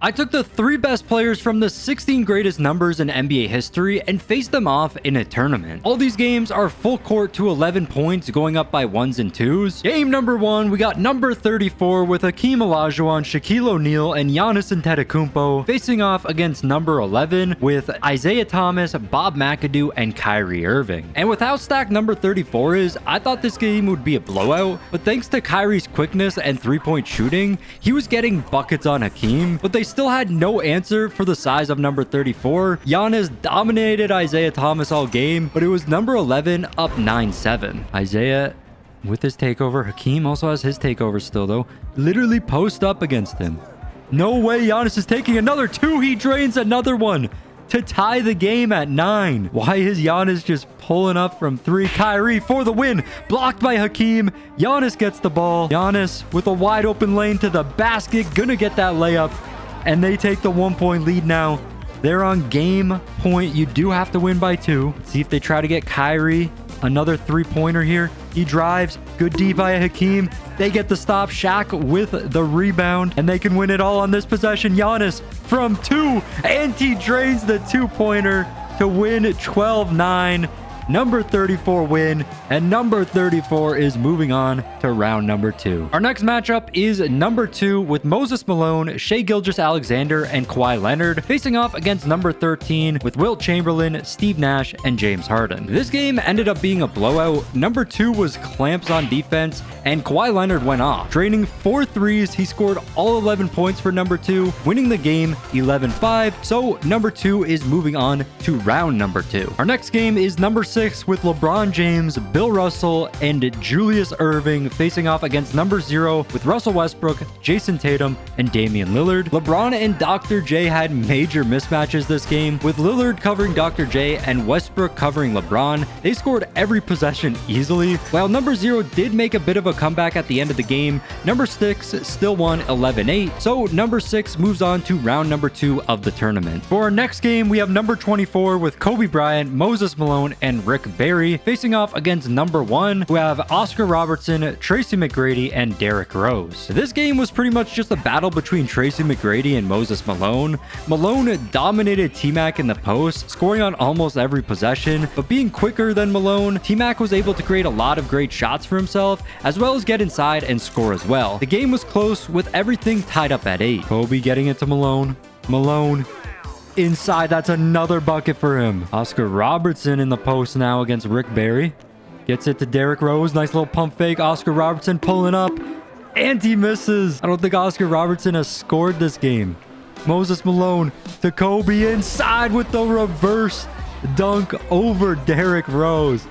I took the 3 best players from the 16 greatest numbers in NBA history and faced them off in a tournament. All these games are full court to 11 points, going up by 1s and 2s. Game number 1, we got number 34 with Hakeem Olajuwon, Shaquille O'Neal, and Giannis Antetokounmpo facing off against number 11 with Isaiah Thomas, Bob McAdoo, and Kyrie Irving. And with how stacked number 34 is, I thought this game would be a blowout, but thanks to Kyrie's quickness and 3-point shooting, he was getting buckets on Hakeem, but they still had no answer for the size of number 34. Giannis dominated Isaiah Thomas all game, but it was number 11 up 9-7. Isaiah with his takeover. Hakeem also has his takeover still, though. Literally post up against him. No way Giannis is taking another 2. He drains another one to tie the game at 9. Why is Giannis just pulling up from 3? Kyrie for the win. Blocked by Hakeem. Giannis gets the ball. Giannis with a wide open lane to the basket. Gonna get that layup. And they take the 1-point lead now. They're on game point. You do have to win by 2. Let's see if they try to get Kyrie. Another 3-pointer here. He drives. Good D by Hakeem. They get the stop. Shaq with the rebound. And they can win it all on this possession. Giannis from 2. And he drains the 2-pointer to win 12-9. Number 34 win, and number 34 is moving on to round number 2. Our next matchup is number 2 with Moses Malone, Shai Gilgeous-Alexander, and Kawhi Leonard facing off against number 13 with Wilt Chamberlain, Steve Nash, and James Harden. This game ended up being a blowout. Number 2 was clamps on defense, and Kawhi Leonard went off. Draining 4 threes, he scored all 11 points for number 2, winning the game 11-5. So number 2 is moving on to round number 2. Our next game is number 6 with LeBron James, Bill Russell, and Julius Erving facing off against number 0 with Russell Westbrook, Jason Tatum, and Damian Lillard. LeBron and Dr. J had major mismatches this game, with Lillard covering Dr. J and Westbrook covering LeBron. They scored every possession easily. While number 0 did make a bit of a comeback at the end of the game, number 6 still won 11-8. So number 6 moves on to round number 2 of the tournament. For our next game, we have number 24 with Kobe Bryant, Moses Malone, and Rick Barry facing off against number 1, who have Oscar Robertson, Tracy McGrady, and Derrick Rose. This game was pretty much just a battle between Tracy McGrady and Moses Malone. Malone dominated T-Mac in the post, scoring on almost every possession, but being quicker than Malone, T-Mac was able to create a lot of great shots for himself, as well as get inside and score as well. The game was close with everything tied up at 8. Kobe getting it to Malone. Malone inside, that's another bucket for him. Oscar Robertson in the post now against Rick Barry. Gets it to Derrick Rose. Nice little pump fake. Oscar Robertson pulling up. And he misses. I don't think Oscar Robertson has scored this game. Moses Malone to Kobe inside with the reverse dunk over Derrick Rose.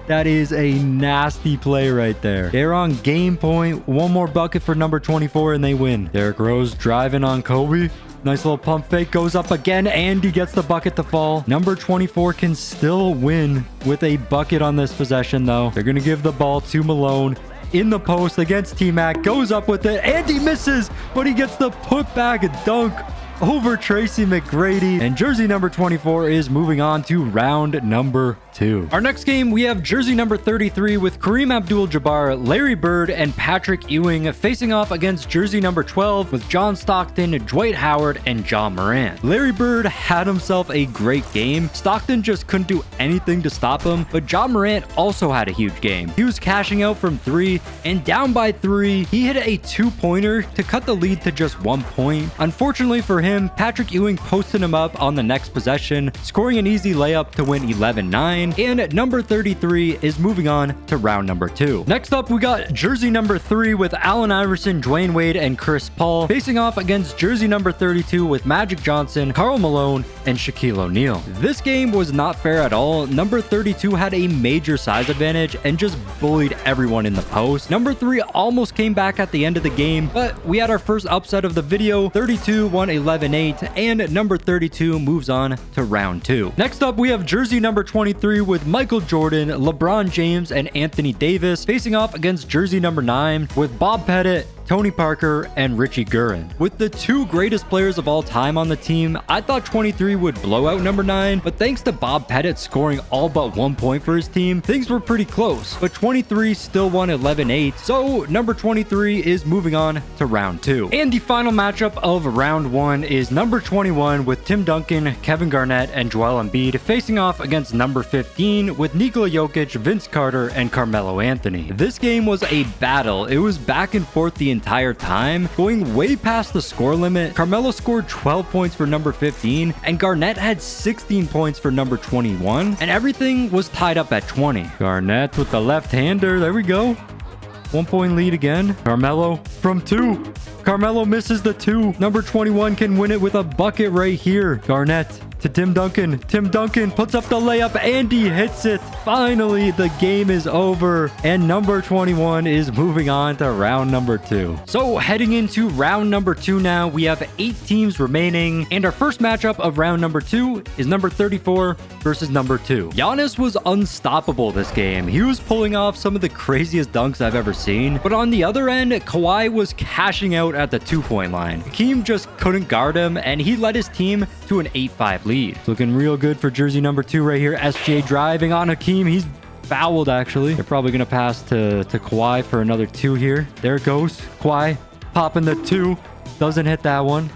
That is a nasty play right there. They're on game point. One more bucket for number 24 and they win. Derrick Rose driving on Kobe. Nice little pump fake, goes up again, and he gets the bucket to fall. Number 24 can still win with a bucket on this possession, though. They're going to give the ball to Malone in the post against T-Mac. Goes up with it, and he misses, but he gets the putback dunk over Tracy McGrady. And jersey number 24 is moving on to round number 2. Our next game, we have jersey number 33 with Kareem Abdul-Jabbar, Larry Bird, and Patrick Ewing facing off against jersey number 12 with John Stockton, Dwight Howard, and John Morant. Larry Bird had himself a great game. Stockton just couldn't do anything to stop him, but John Morant also had a huge game. He was cashing out from 3, and down by 3, he hit a 2-pointer to cut the lead to just 1 point. Unfortunately for him, Patrick Ewing posted him up on the next possession, scoring an easy layup to win 11-9. And number 33 is moving on to round number 2. Next up, we got jersey number 3 with Allen Iverson, Dwayne Wade, and Chris Paul facing off against jersey number 32 with Magic Johnson, Karl Malone, and Shaquille O'Neal. This game was not fair at all. Number 32 had a major size advantage and just bullied everyone in the post. Number 3 almost came back at the end of the game, but we had our first upset of the video. 32 won 11-8, and number 32 moves on to round 2. Next up, we have jersey number 23 with Michael Jordan, LeBron James, and Anthony Davis facing off against jersey number 9 with Bob Pettit, Tony Parker, and Richie Guerin. With the two greatest players of all time on the team, I thought 23 would blow out number 9, but thanks to Bob Pettit scoring all but 1 point for his team, things were pretty close. But 23 still won 11-8, so number 23 is moving on to round 2. And the final matchup of round 1 is number 21 with Tim Duncan, Kevin Garnett, and Joel Embiid facing off against number 15 with Nikola Jokic, Vince Carter, and Carmelo Anthony. This game was a battle. It was back and forth the entire time, going way past the score limit. Carmelo scored 12 points for number 15, and Garnett had 16 points for number 21, and everything was tied up at 20. Garnett with the left-hander. There we go. 1 point lead again. Carmelo from 2. Carmelo misses the 2. Number 21 can win it with a bucket right here. Garnett to Tim Duncan. Tim Duncan puts up the layup and he hits it. Finally, the game is over and number 21 is moving on to round number 2. So heading into round number 2 now, we have 8 teams remaining, and our first matchup of round number 2 is number 34 versus number 2. Giannis was unstoppable this game. He was pulling off some of the craziest dunks I've ever seen, but on the other end, Kawhi was cashing out at the 2-point line. Hakeem just couldn't guard him, and he led his team to an 8-5 lead. It's looking real good for jersey number 2 right here. SJ driving on Hakeem. He's fouled, actually. They're probably going to pass to Kawhi for another 2 here. There it goes. Kawhi popping the 2. Doesn't hit that one.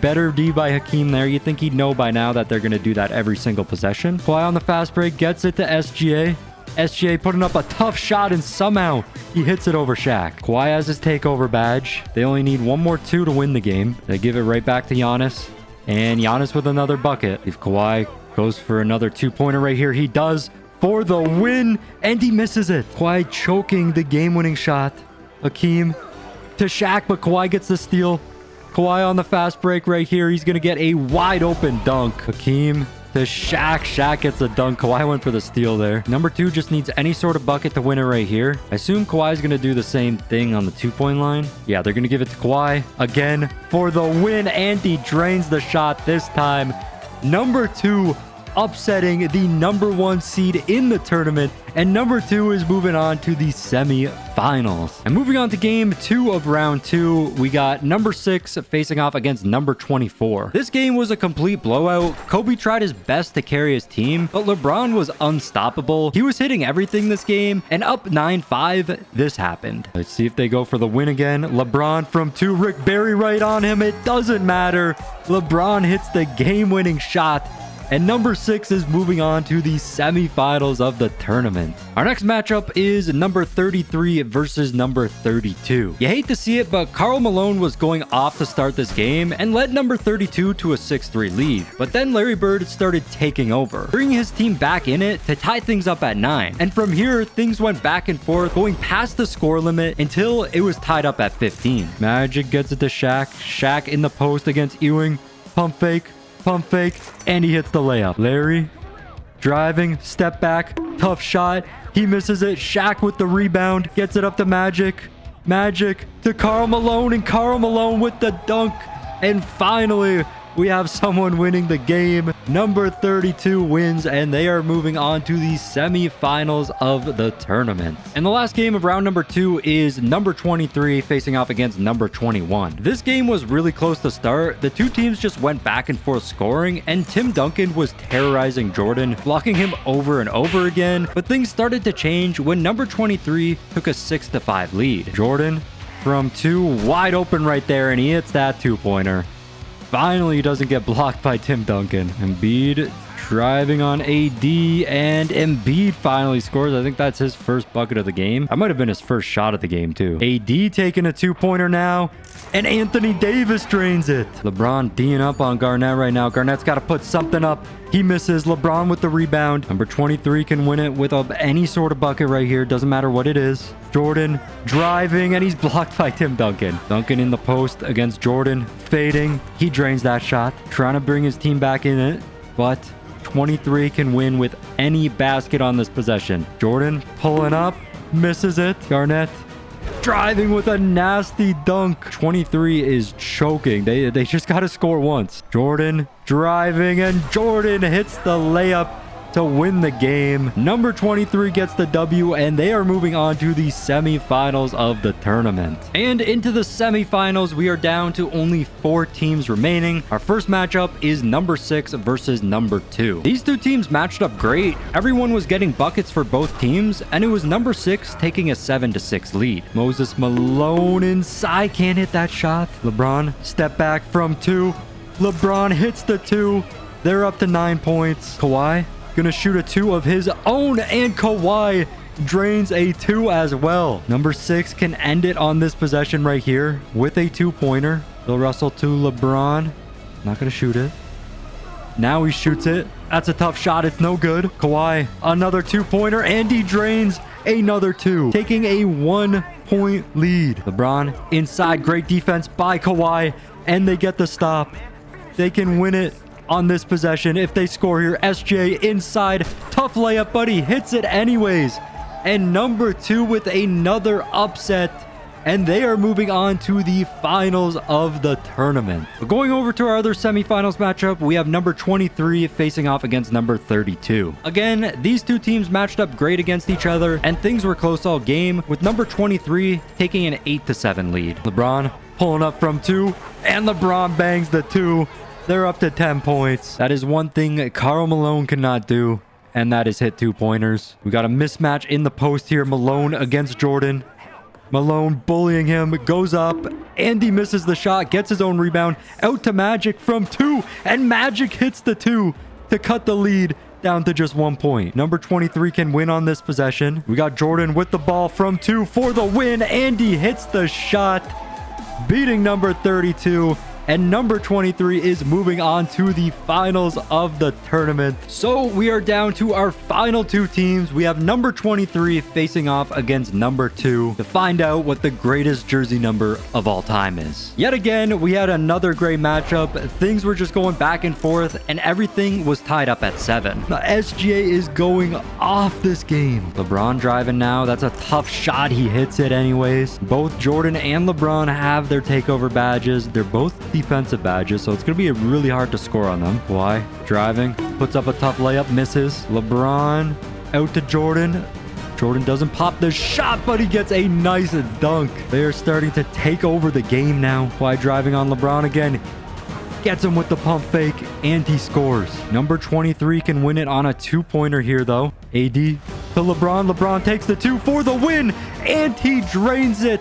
Better D by Hakeem there. You'd think he'd know by now that they're going to do that every single possession. Kawhi on the fast break gets it to SGA. SGA putting up a tough shot, and somehow he hits it over Shaq. Kawhi has his takeover badge. They only need 1 more 2 to win the game. They give it right back to Giannis. And Giannis with another bucket. If Kawhi goes for another 2-pointer right here, he does for the win, and he misses it. Kawhi choking the game-winning shot. Hakeem to Shaq, but Kawhi gets the steal. Kawhi on the fast break right here. He's going to get a wide-open dunk. Hakeem to Shaq. Shaq gets the dunk. Kawhi went for the steal there. Number 2 just needs any sort of bucket to win it right here. I assume Kawhi's going to do the same thing on the 2-point line. Yeah, they're going to give it to Kawhi again for the win, and he drains the shot this time. Number 2 upsetting the number 1 seed in the tournament, and number 2 is moving on to the semi-finals. And moving on to game 2 of round 2, we got number 6 facing off against number 24. This game was a complete blowout. Kobe tried his best to carry his team, but LeBron was unstoppable. He was hitting everything this game, and up 9-5, this happened. Let's see if they go for the win again. LeBron from 2, Rick Barry right on him. It doesn't matter. LeBron hits the game-winning shot, and number 6 is moving on to the semifinals of the tournament. Our next matchup is number 33 versus number 32. You hate to see it, but Karl Malone was going off to start this game and led number 32 to a 6-3 lead. But then Larry Bird started taking over, bringing his team back in it to tie things up at 9. And from here, things went back and forth, going past the score limit until it was tied up at 15. Magic gets it to Shaq. Shaq in the post against Ewing. Pump fake, and he hits the layup. Larry driving, step back, tough shot. He misses it. Shaq with the rebound, gets it up to Magic. Magic to Karl Malone, and Karl Malone with the dunk. And finally, we have someone winning the game. Number 32 wins, and they are moving on to the semifinals of the tournament. And the last game of round number 2 is number 23 facing off against number 21. This game was really close to start. The two teams just went back and forth scoring, and Tim Duncan was terrorizing Jordan, blocking him over and over again. But things started to change when number 23 took a 6-5 lead. Jordan from 2, wide open right there, and he hits that 2-pointer. Finally, he doesn't get blocked by Tim Duncan. Embiid driving on AD, and Embiid finally scores. I think that's his first bucket of the game. That might have been his first shot of the game, too. AD taking a 2-pointer now, and Anthony Davis drains it. LeBron D'ing up on Garnett right now. Garnett's got to put something up. He misses. LeBron with the rebound. Number 23 can win it with any sort of bucket right here. Doesn't matter what it is. Jordan driving, and he's blocked by Tim Duncan. Duncan in the post against Jordan. Fading. He drains that shot. Trying to bring his team back in it. But 23 can win with any basket on this possession. Jordan pulling up. Misses it. Garnett driving with a nasty dunk. 23 is choking. They just got to score once. Jordan driving, and Jordan hits the layup to win the game. Number 23 gets the W, and they are moving on to the semifinals of the tournament. And into the semifinals, we are down to only 4 teams remaining. Our first matchup is number 6 versus number 2. These two teams matched up great. Everyone was getting buckets for both teams, and it was number 6 taking a 7-6 lead. Moses Malone inside, can't hit that shot. LeBron, step back from 2. LeBron hits the 2. They're up to 9 points. Kawhi gonna shoot a 2 of his own, and Kawhi drains a 2 as well. Number 6 can end it on this possession right here with a 2-pointer. Bill Russell to LeBron. Not gonna shoot it. Now he shoots it. That's a tough shot. It's no good. Kawhi, another 2-pointer, and he drains another 2, taking a 1-point lead. LeBron inside. Great defense by Kawhi, and they get the stop. They can win it on this possession if they score here. SJ inside. Tough layup, but he hits it anyways. And number 2 with another upset. And they are moving on to the finals of the tournament. But going over to our other semifinals matchup, we have number 23 facing off against number 32. Again, these two teams matched up great against each other, and things were close all game, with number 23 taking an 8-7 lead. LeBron pulling up from 2, and LeBron bangs the 2. They're up to 10 points. That is one thing Karl Malone cannot do, and that is hit 2-pointers. We got a mismatch in the post here. Malone against Jordan. Malone bullying him, goes up, and he misses the shot, gets his own rebound, out to Magic from 2, and Magic hits the 2 to cut the lead down to just 1 point. Number 23 can win on this possession. We got Jordan with the ball from 2 for the win, and he hits the shot, beating number 32. And number 23 is moving on to the finals of the tournament. So we are down to our final 2 teams. We have number 23 facing off against number 2 to find out what the greatest jersey number of all time is. Yet again, we had another great matchup. Things were just going back and forth, and everything was tied up at 7. The SGA is going off this game. LeBron driving now. That's a tough shot. He hits it anyways. Both Jordan and LeBron have their takeover badges. They're both defensive badges, so it's going to be really hard to score on them. Kawhi driving, puts up a tough layup, misses. LeBron out to Jordan. Jordan doesn't pop the shot, but he gets a nice dunk. They are starting to take over the game now. Kawhi driving on LeBron again. Gets him with the pump fake, and he scores. Number 23 can win it on a 2-pointer here, though. AD to LeBron. LeBron takes the 2 for the win, and he drains it.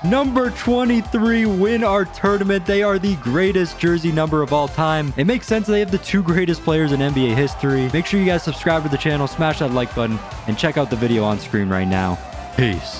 Number 23 win our tournament. They are the greatest jersey number of all time. It makes sense they have the 2 greatest players in NBA history. Make sure you guys subscribe to the channel, smash that like button, and check out the video on screen right now. Peace.